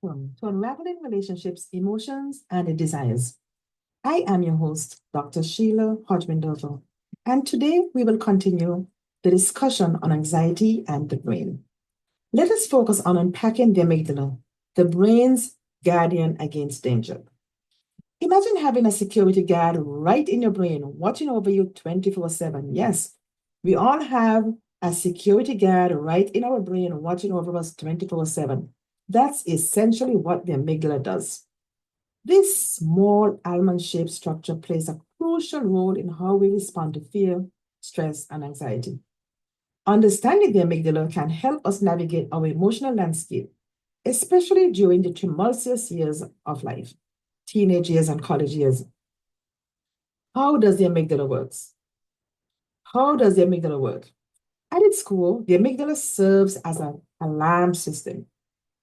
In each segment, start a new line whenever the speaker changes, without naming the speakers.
Welcome to Unraveling Relationships, Emotions, and Desires. I am your host, Dr. Sheila Hodgman-Dover, and today we will continue the discussion on anxiety and the brain. Let us focus on unpacking the amygdala, the brain's guardian against danger. Imagine having a security guard right in your brain, watching over you 24/7. Yes, we all have a security guard right in our brain, watching over us 24/7. That's essentially what the amygdala does. This small almond-shaped structure plays a crucial role in how we respond to fear, stress, and anxiety. Understanding the amygdala can help us navigate our emotional landscape, especially during the tumultuous years of life, teenage years and college years. How does the amygdala work? How does the amygdala work? At its core, the amygdala serves as an alarm system.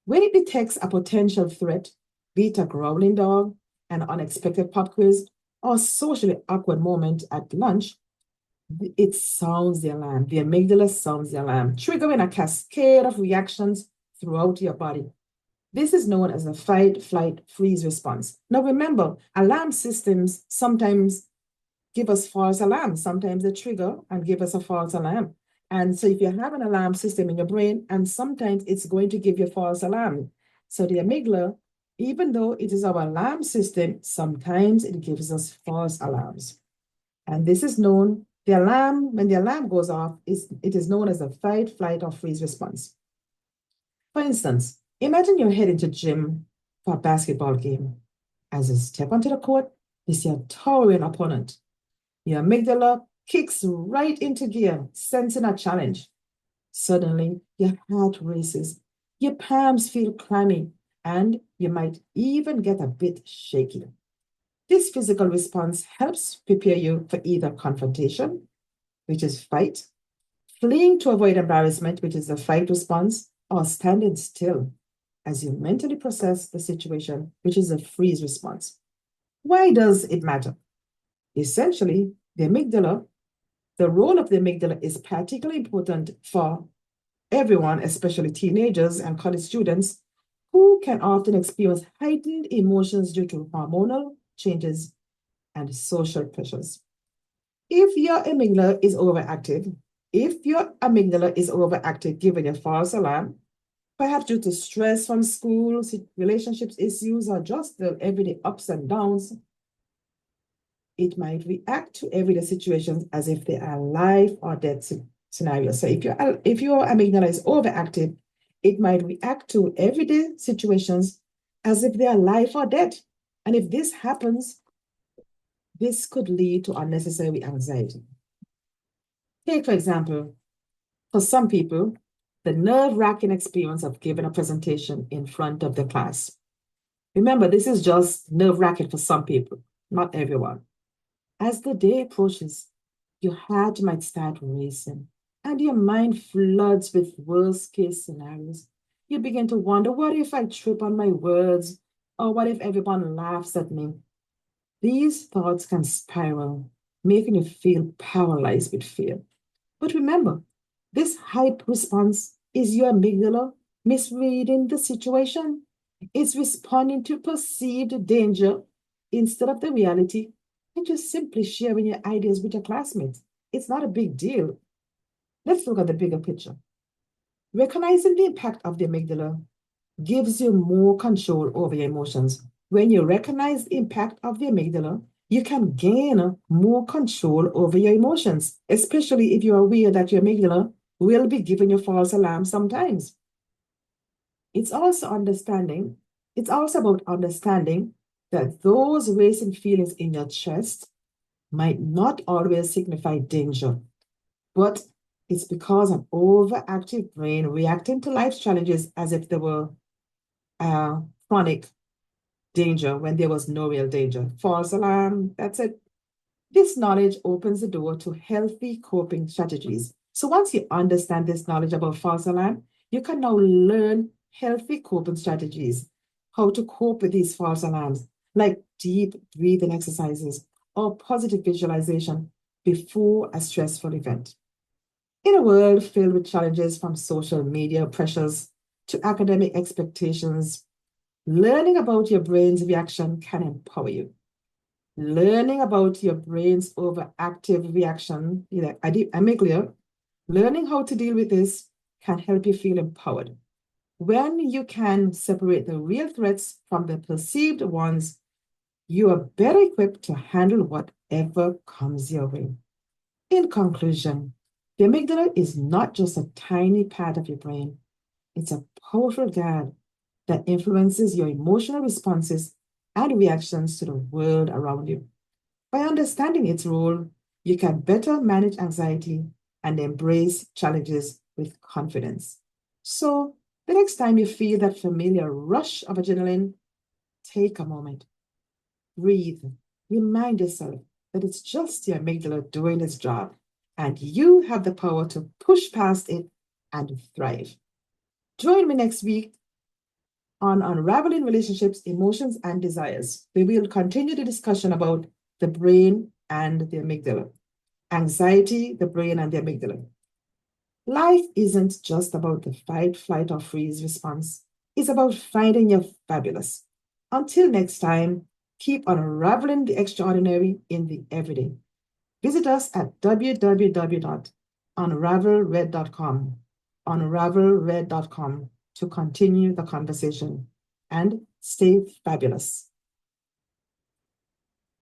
When it detects a potential threat, be it a growling dog, an unexpected pop quiz, or a socially awkward moment at lunch, it sounds the alarm. The amygdala sounds the alarm, triggering a cascade of reactions throughout your body. This is known as a fight, flight, freeze response. Now remember, alarm systems sometimes give us false alarms. Sometimes they trigger and give us a false alarm. And so if you have an alarm system in your brain, and sometimes it's going to give you a false alarm. So the amygdala, even though it is our alarm system, sometimes it gives us false alarms. And this is known, the alarm, when the alarm goes off, it is known as a fight, flight, or freeze response. For instance, imagine you're heading to gym for a basketball game. As you step onto the court, you see a towering opponent. Your amygdala kicks right into gear, sensing a challenge. Suddenly, your heart races, your palms feel clammy, and you might even get a bit shaky. This physical response helps prepare you for either confrontation, which is fight, fleeing to avoid embarrassment, which is the fight response, or standing still as you mentally process the situation, which is a freeze response. Why does it matter? Essentially, the role of the amygdala is particularly important for everyone, especially teenagers and college students, who can often experience heightened emotions due to hormonal changes and social pressures. If your amygdala is overactive, if your amygdala is overactive, giving a false alarm, perhaps due to stress from school, relationships issues, or just the everyday ups and downs, it might react to everyday situations as if they are life or death scenarios. So if your amygdala is overactive, it might react to everyday situations as if they are life or death. And if this happens, this could lead to unnecessary anxiety. Take, for example, for some people, the nerve-wracking experience of giving a presentation in front of the class. Remember, this is just nerve-wracking for some people, not everyone. As the day approaches, your heart might start racing and your mind floods with worst-case scenarios. You begin to wonder, what if I trip on my words? Or what if everyone laughs at me? These thoughts can spiral, making you feel paralyzed with fear. But remember, this hype response is your amygdala misreading the situation. It's responding to perceived danger instead of the reality, and just simply sharing your ideas with your classmates. It's not a big deal. Let's look at the bigger picture. Recognizing the impact of the amygdala gives you more control over your emotions. When you recognize the impact of the amygdala, you can gain more control over your emotions, especially if you're aware that your amygdala will be giving you false alarms sometimes. It's also about understanding that those racing feelings in your chest might not always signify danger, but it's because an overactive brain reacting to life's challenges as if they were chronic danger when there was no real danger. False alarm, that's it. This knowledge opens the door to healthy coping strategies. So once you understand this knowledge about false alarm, you can now learn healthy coping strategies, how to cope with these false alarms, like deep breathing exercises or positive visualization before a stressful event. In a world filled with challenges from social media pressures to academic expectations, Learning about your brain's reaction can empower you. Learning about your brain's overactive reaction, amygdala, learning how to deal with this can help you feel empowered. When you can separate the real threats from the perceived ones, you are better equipped to handle whatever comes your way. In conclusion, the amygdala is not just a tiny part of your brain, it's a powerful guide that influences your emotional responses and reactions to the world around you. By understanding its role, you can better manage anxiety and embrace challenges with confidence. So, the next time you feel that familiar rush of adrenaline, take a moment, breathe, remind yourself that it's just your amygdala doing its job, and you have the power to push past it and thrive. Join me next week on Unraveling Relationships, Emotions, and Desires. We will continue the discussion about the brain and the amygdala, anxiety, the brain, and the amygdala. Life isn't just about the fight, flight, or freeze response. It's about finding your fabulous. Until next time, keep unraveling the extraordinary in the everyday. Visit us at www.unravelred.com, unravelred.com to continue the conversation and stay fabulous.